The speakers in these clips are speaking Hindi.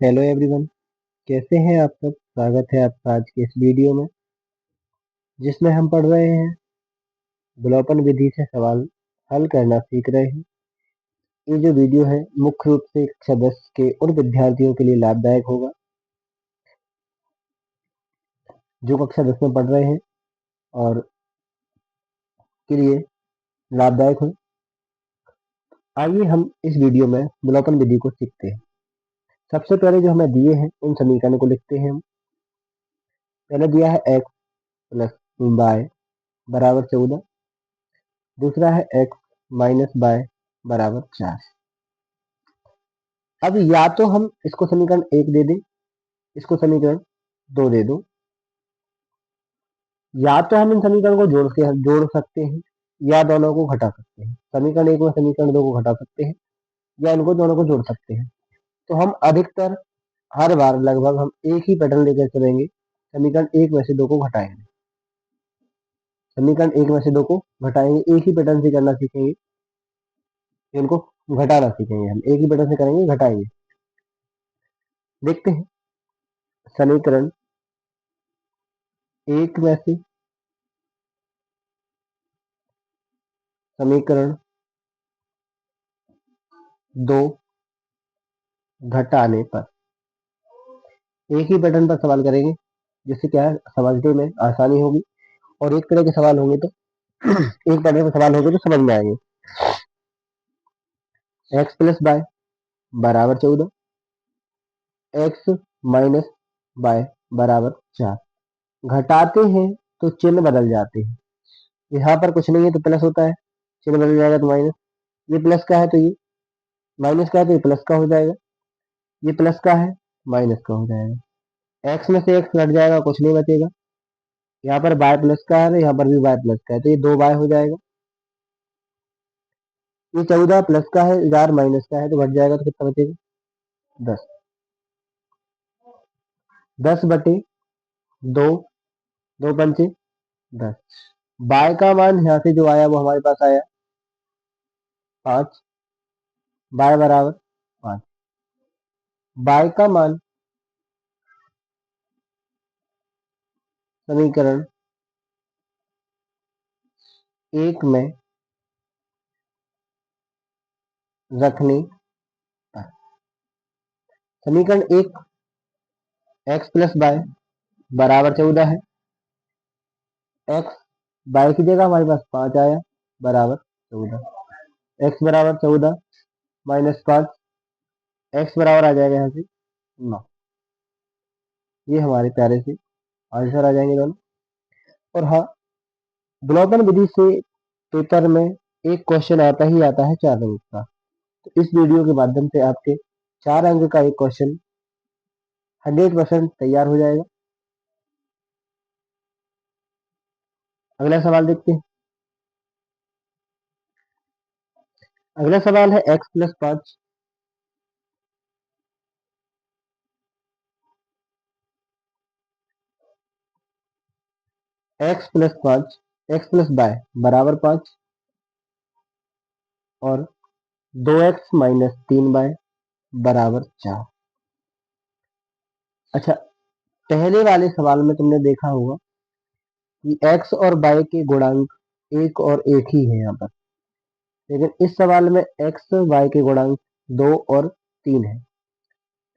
हेलो एवरीवन, कैसे हैं आप सब। स्वागत है आपका आज के इस वीडियो में, जिसमें हम पढ़ रहे हैं विलोपन विधि से सवाल हल करना सीख रहे हैं। ये जो वीडियो है मुख्य रूप से कक्षा 10 के उन विद्यार्थियों के लिए लाभदायक होगा जो कक्षा 10 में पढ़ रहे हैं और के लिए लाभदायक हो। आइए हम इस वीडियो में विलोपन विधि को सीखते हैं। सबसे पहले जो हमें दिए हैं उन समीकरण को लिखते हैं हम। पहले दिया है x प्लस y बराबर 14। दूसरा है x माइनस y बराबर 4। अब या तो हम इसको समीकरण 1 दे दें, इसको समीकरण 2 दे दो, या तो हम इन समीकरण को जोड़ सकते हैं या दोनों को घटा सकते हैं। समीकरण 1 में समीकरण 2 को घटा सकते हैं या इनको दोनों को जोड़ सकते हैं। तो हम अधिकतर हर बार लगभग हम एक ही पैटर्न लेकर चलेंगे। समीकरण 1 में से 2 को घटाएंगे, समीकरण 1 में से 2 को घटाएंगे, एक ही पैटर्न से करना सीखेंगे, इनको घटाना सीखेंगे। हम एक ही पैटर्न से करेंगे, घटाएंगे। देखते हैं समीकरण 1 में से समीकरण 2 घटाने पर एक ही पैटर्न पर सवाल करेंगे, जिससे क्या है समझने में आसानी होगी। और एक तरह के सवाल होंगे तो एक पैटर्न के सवाल होंगे तो समझ में आएंगे। x प्लस वाई बराबर 14, x माइनस वाई बराबर 4। घटाते हैं तो चिन्ह बदल जाते हैं। यहाँ पर कुछ नहीं है तो प्लस होता है, चिन्ह बदल जाएगा तो माइनस। ये प्लस का है तो ये माइनस का है, तो ये प्लस का हो जाएगा। ये प्लस का है, माइनस का हो जाएगा। x में से x घट जाएगा, कुछ नहीं बचेगा। यहाँ पर y प्लस का है तो यहाँ पर भी y प्लस का है, तो ये 2y हो जाएगा। ये 14 प्लस का है, 4 माइनस का है, तो घट जाएगा तो कितना बचेगा 10। 10 बटे 2, 2 पंचे 10। बाय का मान यहाँ से जो आया वो हमारे पास आया 5। बाय बराबर 5। बाय का मान समीकरण 1 में रखने पर समीकरण 1 x प्लस बाय बराबर 14 है। x बाय की जगह हमारे पास 5 आया बराबर 14। x बराबर 14 माइनस 5, x बराबर आ जाएगा यहाँ से 9। ये हमारे प्यारे से आंसर आ जाएंगे दोनों। और हाँ, विलोपन विधि से पेपर में एक क्वेश्चन आता ही आता है 4 अंक का। तो इस वीडियो के माध्यम से आपके 4 अंक का एक क्वेश्चन 100% तैयार हो जाएगा। अगला सवाल देखते हैं। अगला सवाल है x plus 5 x plus 5 x plus by बराबर 5 और 2x माइनस 3y बराबर 4। अच्छा, पहले वाले सवाल में तुमने देखा होगा कि x और y के गुणांक एक और एक ही है यहाँ पर, लेकिन इस सवाल में x y के गुणांक 2 और 3 है।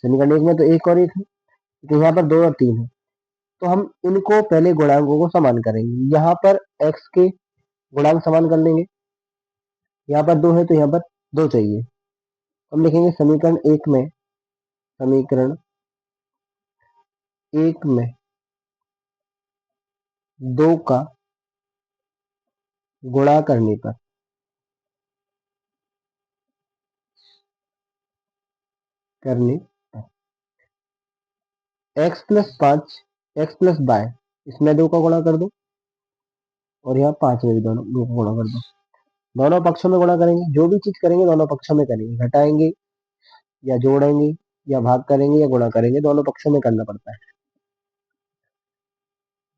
समीकरण 1 में तो एक और एक है, लेकिन यहाँ पर 2 और 3 है। तो हम इनको पहले गुणांकों को समान करेंगे। यहाँ पर x के गुणांक समान कर लेंगे, यहाँ पर 2 है तो यहाँ पर 2 चाहिए। हम लिखेंगे समीकरण 1 में 2 का गुणा करने पर x plus 5 x plus by, इसमें 2 का गुणा कर दो और यहाँ 5 में भी दोनों 2 का गुणा कर दो। दोनों पक्षों में गुणा करेंगे। जो भी चीज करेंगे दोनों पक्षों में करेंगे, घटाएंगे या जोड़ेंगे या भाग करेंगे या गुणा करेंगे, दोनों पक्षों में करना पड़ता है।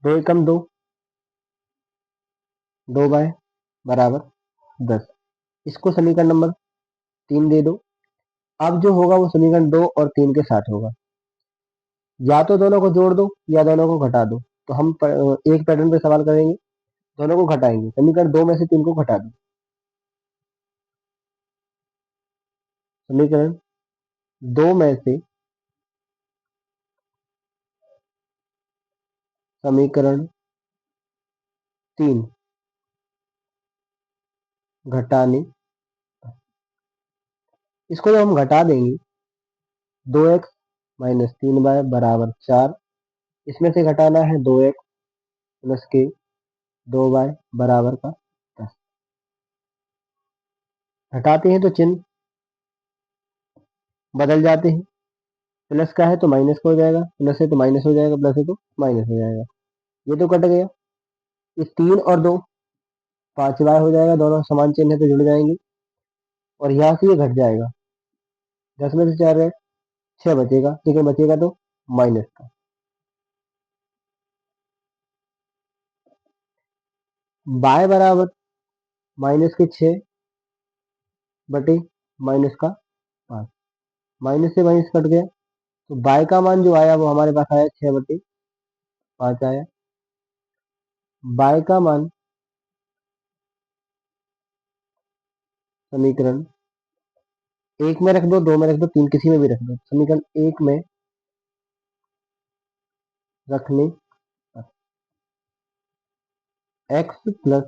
2 एकम 2, 2 बाय बराबर 10। इसको समीकरण नंबर 3 दे दो। अब जो होगा वो समीकरण 2 और 3 के साथ होगा। या तो दोनों को जोड़ दो या दोनों को घटा दो। तो हम एक पैटर्न पे सवाल करेंगे, दोनों को घटाएंगे। समीकरण 2 में से 3 को घटा दो। समीकरण 2 में से समीकरण 3 घटाने, इसको जब हम घटा देंगे 2x-3y बराबर 4। इसमें से घटाना है 2x प्लस के 2y बराबर का 10। घटाते हैं तो चिन्ह बदल जाते हैं। प्लस का है तो माइनस का हो जाएगा, प्लस है तो माइनस हो जाएगा, प्लस है तो माइनस हो जाएगा। ये तो कट गया। इस 3 और 2 5y हो जाएगा, दोनों समान चिन्ह है तो जुड़ जाएंगे। और यहाँ से ये घट जाएगा, 10 में से 4 है 6 बचेगा, ठीक है, बचेगा तो माइनस का। y बराबर -6 बटे -5। माइनस से माइनस कट गया तो y का मान जो आया वो हमारे पास आया 6/5 आया। y का मान समीकरण 1 में रख दो, 2 में रख दो, 3 किसी में भी रख दो। समीकरण 1 में रखने पर x प्लस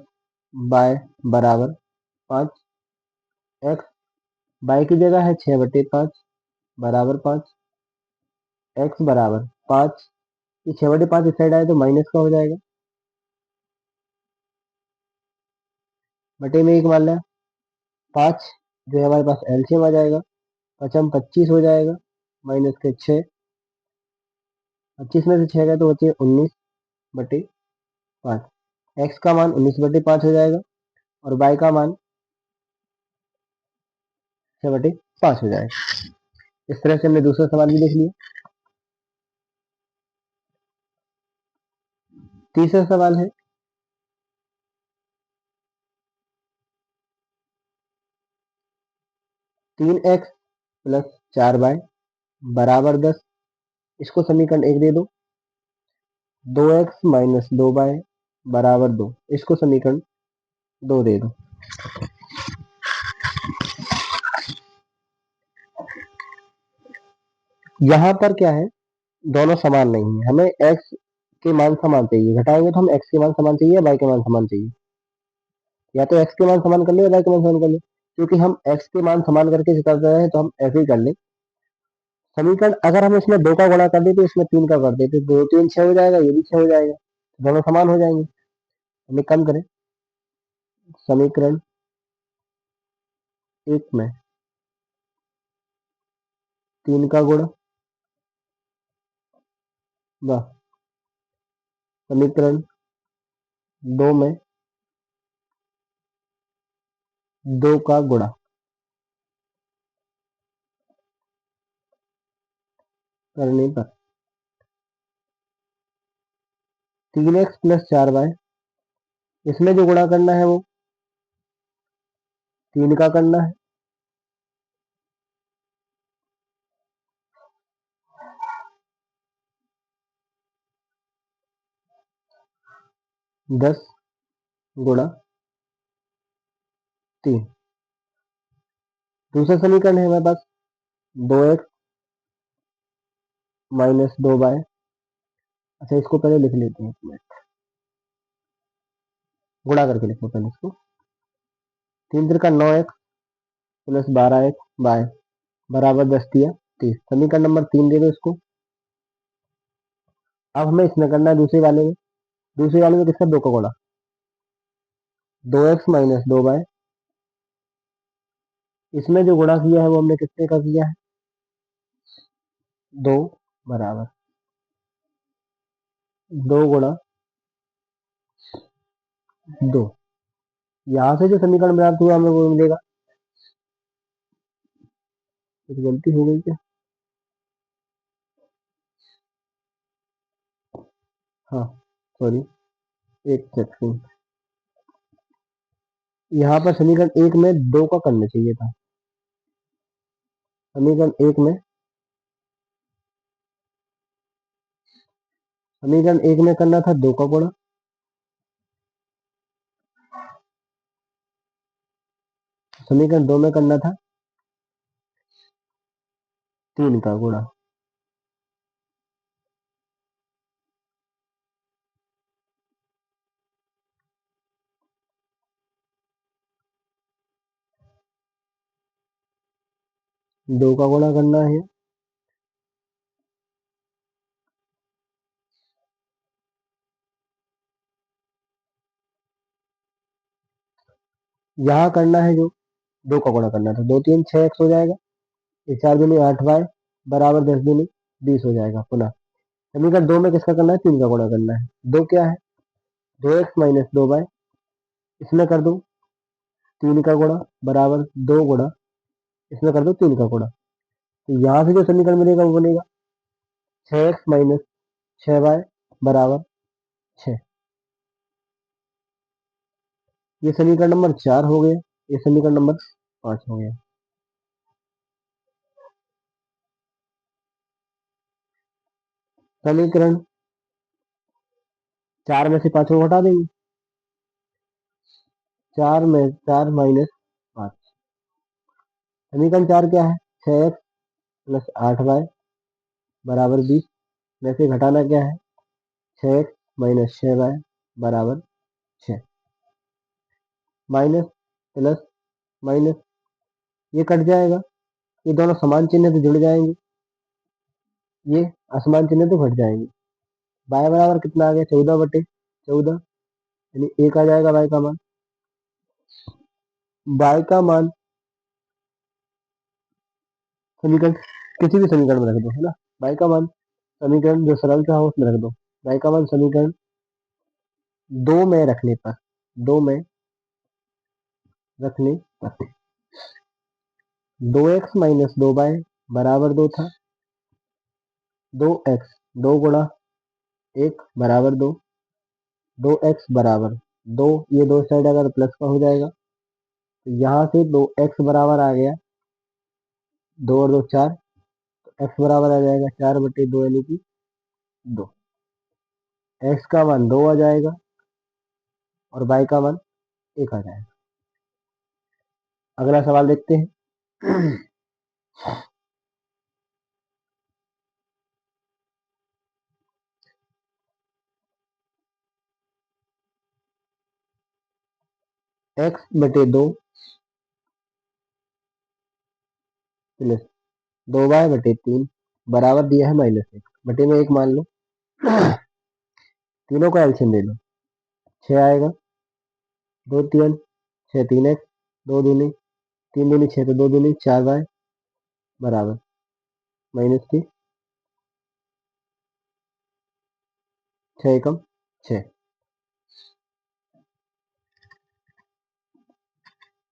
y बराबर 5। x y की जगह है 6/5 बराबर 5। x बराबर 5। ये 6/5 इस साइड आए तो माइनस का हो जाएगा, बटे में 1 मान लिया। 5 जो है हमारे पास एलसीएम आ जाएगा, 5 25 हो जाएगा, माइनस के 6। 25 में से 6 गए तो बचे 19/5। x का मान 19/5 हो जाएगा और y का मान 6/5 हो जाएगा। इस तरह से हमने दूसरा सवाल भी देख लिया। तीसरा सवाल है 3x प्लस 4y बराबर 10। इसको समीकरण 1 दे दो। 2x माइनस 2y बराबर 2। इसको समीकरण 2 दे दो। यहाँ पर क्या है, दोनों समान नहीं है। हमें x के मान समान चाहिए, घटाएंगे तो हम x के मान समान चाहिए या y के मान समान चाहिए। या तो x के मान समान कर ले या y के मान समान कर ले। क्योंकि हम x के मान समान करके कर रहे हैं तो हम ऐसे ही कर ले। समीकरण अगर हम इसमें 2 का गुणा कर देते, इसमें 3 का कर देते, 2 3 6 हो जाएगा, ये भी 6 हो जाएगा, दोनों समान हो जाएंगे। हमें कम करें। समीकरण 1 में 3 का गुणा व समीकरण 2 में 2 का गुणा करने पर 3x प्लस 4y, इसमें जो गुणा करना है वो 3 का करना है। दस गुणा 3। दूसरा समीकरण है हमारे पास 2x माइनस 2y। अच्छा, इसको पहले लिख लेते हैं, 1 मिनट, गुणा करके लिखो पहले इसको। 3 × 9x प्लस 12x y बराबर 10×3 = 30। समीकरण नंबर 3 दे दो इसको। अब हमें इसमें करना है दूसरे वाले में। दूसरे वाले में किसका 2 का गुणा, 2x माइनस 2y। इसमें जो गुणा किया है वो हमने किससे का किया है, 2 बराबर 2 गुणा 2। यहाँ से जो समीकरण प्राप्त हुआ हमें वो मिलेगा। कुछ गलती हो गई क्या? हाँ, सॉरी, एक सेकंड। यहाँ पर समीकरण 1 में 2 का करना चाहिए था। समीकरण एक में करना था 2 का गुणा, समीकरण 2 में करना था 3 का गुणा। दो का गुणा करना है, यहाँ करना है जो 2 का गुणा करना था, 2 3 6 एक्स हो जाएगा, ये 4 दूनी 8 वाई बराबर 10 दूनी 20 हो जाएगा। पुनः समीकरण 2 में किसका करना है, 3 का गुणा करना है। 2 क्या है, 2x माइनस 2 वाई, इसमें कर दो 3 का गुणा बराबर 2 गुणा, इसमें कर दो 3 का गुणा, तो यहाँ से जो समीकरण मिलेगा वो बनेगा 6x माइनस 6y बराबर 6। ये समीकरण नंबर 4 हो गया, ये समीकरण नंबर 5 हो गया। समीकरण 4 में से 5 को हटा देंगे, 4 में 4 माइनस 5, समीकरण 4 क्या है, 6x प्लस 8y बराबर 20, में से घटाना क्या है, 6x माइनस 6y बराबर 6, माइनस प्लस माइनस ये कट जाएगा, ये दोनों समान चिन्ह तो जुड़ जाएंगे, ये असमान चिन्ह तो घट जाएंगे। y बराबर कितना आ गया, 14/14, यानी 1 आ जाएगा y का मान। y का मान समीकरण किसी भी समीकरण में रख दो, है ना, y का मान समीकरण जो सरलता हो उसमें रख दो। y का मान समीकरण 2 में रखने पर, 2 में रखने पर 2x माइनस 2y बराबर 2 था, 2x 2 गुणा 1 बराबर 2, 2x बराबर 2, ये दो साइड अगर प्लस का हो जाएगा तो यहाँ से 2x बराबर आ गया 2 और 2 4, तो x बराबर आ जाएगा 4/2 यानी कि 2, x का मान 2 आ जाएगा और y का मान 1 आ जाएगा। अगला सवाल देखते हैं। x/2 प्लस 2y/3 बराबर दिया है -1, बटे में 1 मान लो। तीनों का एलसीएम ले लो, 6 आएगा, 2 3 6 3x, 2 दूनी 3 दूनी 6, तो 2 दूनी 4y बराबर -3, 6 एकम 6,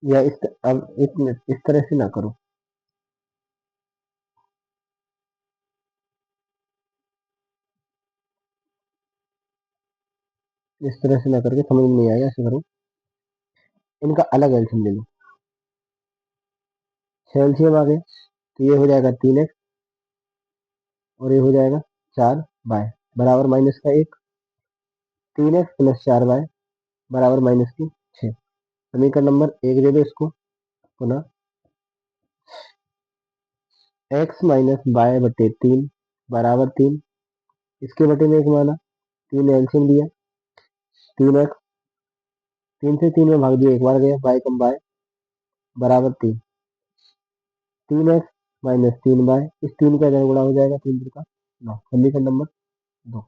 या अब एक मिनट इस तरह से ना करो, इस तरह से ना करके समझ में नहीं आएगा, ऐसे करो, इनका अलग एलसीएम ले लो, 6 एलसीएम आ गया, तो ये हो जाएगा 3x और ये हो जाएगा 4y बराबर माइनस का 1, 3x प्लस 4y बराबर -6। समीकरण नंबर 1 दे दो इसको, पुनः x माइनस y/3 बराबर 3, इसके बटे में 1 माना, 3 एलसीएम दिया, 3x 3 से 3 में भाग दिया, एक बार गया, y कम y बराबर 3, 3x माइनस 3y, इस 3 का इधर गुणा हो जाएगा, 3 3 का 9। समीकरण नंबर 2,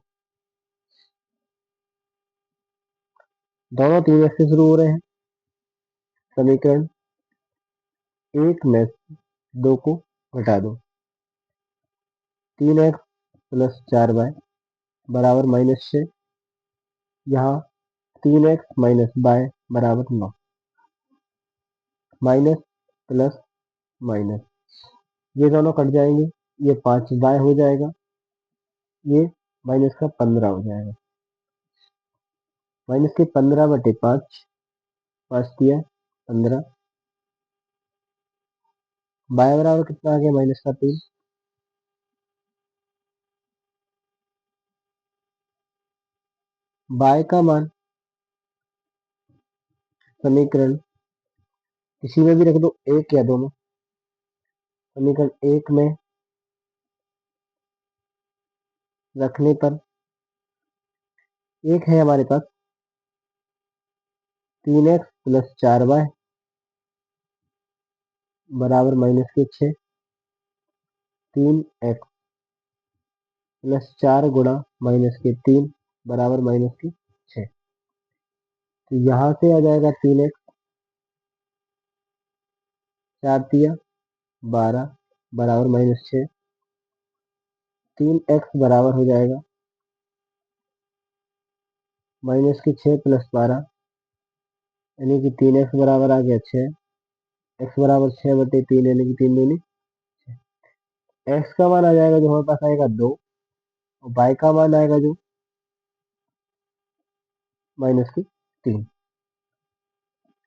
दोनों 3x से शुरू हो रहे हैं, समीकरण 1 में 2 को घटा दो, 3x प्लस 4y बराबर -6, यहाँ 3x माइनस y बराबर 9, माइनस प्लस माइनस ये दोनों कट जाएंगे, ये 5y हो जाएगा, ये माइनस का 15 हो जाएगा, माइनस के 15/5, 5 दिया 15, बाय बराबर कितना आ गया -3। बाय का मान समीकरण किसी में भी रख दो, एक या दो में। समीकरण एक में रखने पर एक है हमारे पास 3x + 4y बराबर -6। 3x + 4 गुणा -3 बराबर -6। तो यहाँ से आ जाएगा 3x, 4 तिया 12 बराबर -6। 3x बराबर हो जाएगा -6 + 12 यानी कि 3x बराबर आ गया 6। x बराबर 6/3 यानी कि 3 दूनी। x का मान आ जाएगा जो हमारे पास आएगा 2 और y का मान आएगा जो -3।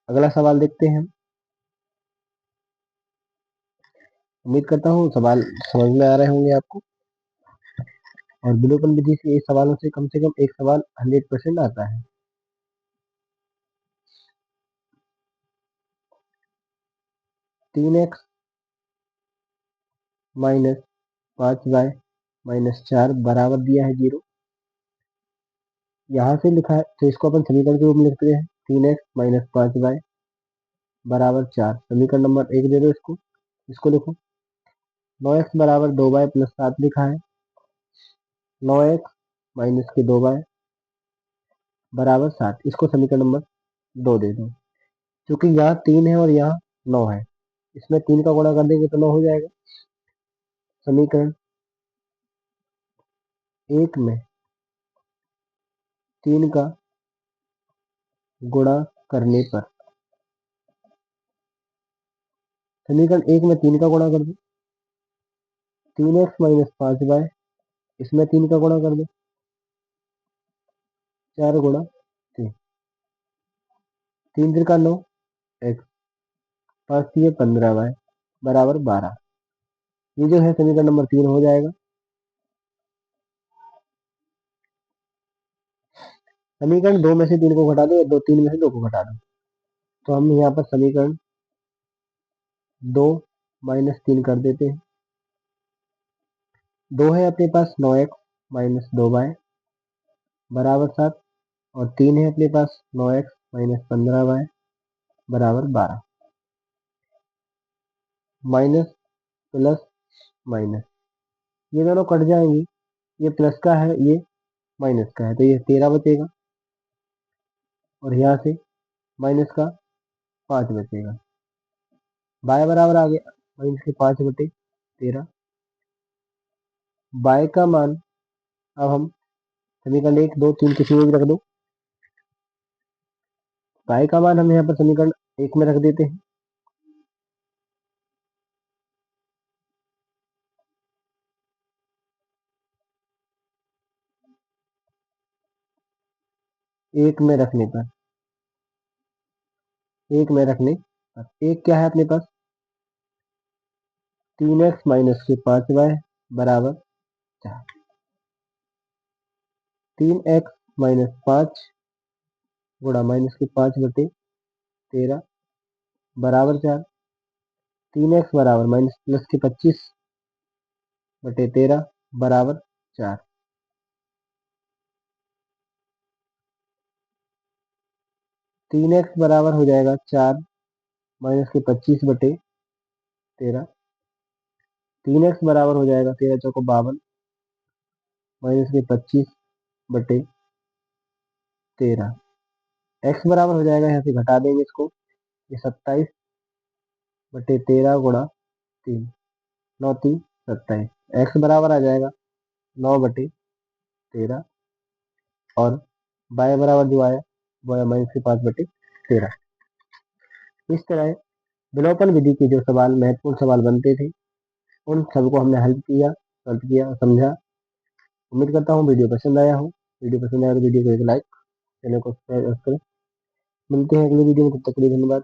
अगला सवाल देखते हैं हम। उम्मीद करता हूँ सवाल समझ में आ रहे होंगे आपको। और विलोपन विधि से इस सवालों से कम एक सवाल 100% आता है। तीन एक्स -5y -4 बराबर दिया है 0। यहाँ से लिखा है तो इसको अपन समीकरण के रूप में लिखते हैं। 3x - 5y बराबर 4। समीकरण नंबर 1 दे दो इसको। इसको लिखो 9x बराबर 2y + 7 लिखा है। 9x - 2y बराबर 7। इसको समीकरण नंबर 2 दे दो। क्योंकि यहाँ 3 है और यहाँ 9 है, इसमें 3 का गुणा कर देंगे तो 9 हो जाएगा। समीकरण 1 में 3 का गुणा करने पर, समीकरण 1 में 3 का गुणा कर दो। 3x - 5y, इसमें 3 का गुणा कर दो। 4 गुणा 3, 3 3 का 9 x 5 3 15y बराबर 12। ये जो है समीकरण नंबर 3 हो जाएगा। समीकरण 2 में से 3 को घटा दो या 3 में से 2 को घटा दो। तो हम यहाँ पर समीकरण 2 - 3 कर देते हैं। 2 है अपने पास 9x - 2y बराबर 7 और 3 है अपने पास 9x - 15y बराबर 12। माइनस प्लस माइनस ये दोनों कट जाएंगी। ये प्लस का है, ये माइनस का है, तो ये 13 बचेगा और यहाँ से माइनस का 5 बचेगा। बाय बराबर आ गया -5/13। बाय का मान अब हम समीकरण 1 2 3 किसी में भी रख दो। बाय का मान हम यहाँ पर समीकरण 1 में रख देते हैं। एक में रखने पर, एक में रखने पर एक क्या है अपने पास 3x - 5y बराबर 4। 3x - 5 गुणा -5/13 बराबर 4। 3x बराबर -+25/13 बराबर 4। 3x बराबर हो जाएगा 4 -25/13। 3x बराबर हो जाएगा 13 चौको 52 -25/13। x बराबर हो जाएगा, यहाँ से घटा देंगे इसको, ये 27/13 गुणा 3 9 3 27। x बराबर आ जाएगा 9/13 और y बराबर जो आया वो आया -5/13। इस तरह विलोपन विधि के जो सवाल महत्वपूर्ण सवाल बनते थे उन सबको हमने हल किया, सॉल्व किया और समझा। उम्मीद करता हूँ वीडियो पसंद आया हो। वीडियो पसंद आया तो वीडियो को एक लाइक, चैनल को सब्सक्राइब करें। मिलते हैं अगली वीडियो में, तब तक के लिए धन्यवाद।